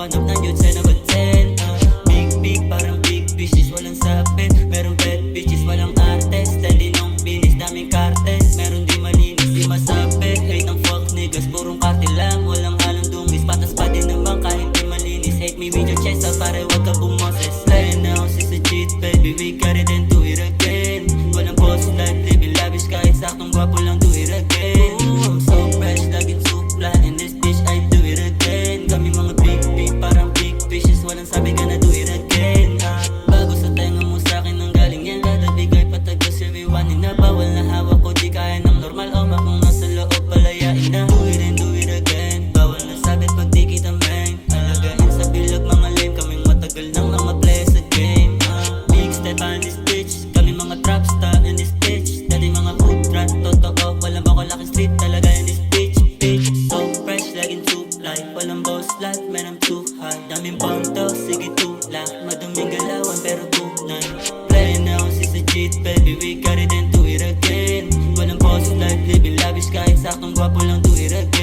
hanap ng youth, 10 over 10. Big parang big fishes, walang sapit. Merong bad bitches, walang arte. Steady nung binis, daming kartel. Meron di malinis, di masapit. Hate ng fuck niggas, purong karte lang. Walang halong dungis, patas pa din naman kahit di malinis. Hate me with your chest, pare wag ka bumoses. Laying now, sis a cheat, baby, we got it and do it again. Walang boss life, living lavish, kahit saktong gwapo lang, do it again. I'm so fresh, laging supla. In this bitch, I do it again. Kami mga big, parang big fishes. Walang sabi ka na do it again. Bago sa tenga mo sa'kin nang galing yan. Kada bigay patagos, everyone na bawal na hawak ko. Di kaya ng normal, omak kung nasa loob, palayain na. Do it and do it again. Bawal na sabit pag di kita main. Alagain sa bilag mga lame. Kaming matagal nang play sa game. Big step on this bitch. Kami mga trap star in this bitch. Dati mga food rat, totoo. Walang bako laking street talaga in this bitch. So fresh, laging too light. Walang boss life, man I'm too high. Daming ponto, sige tulak. Maduming galawan pero tunay. Playing now, sis a cheat, baby, we got it and do it again. Walang boss life, living lavish, kahit saktong gwapo lang, do it again.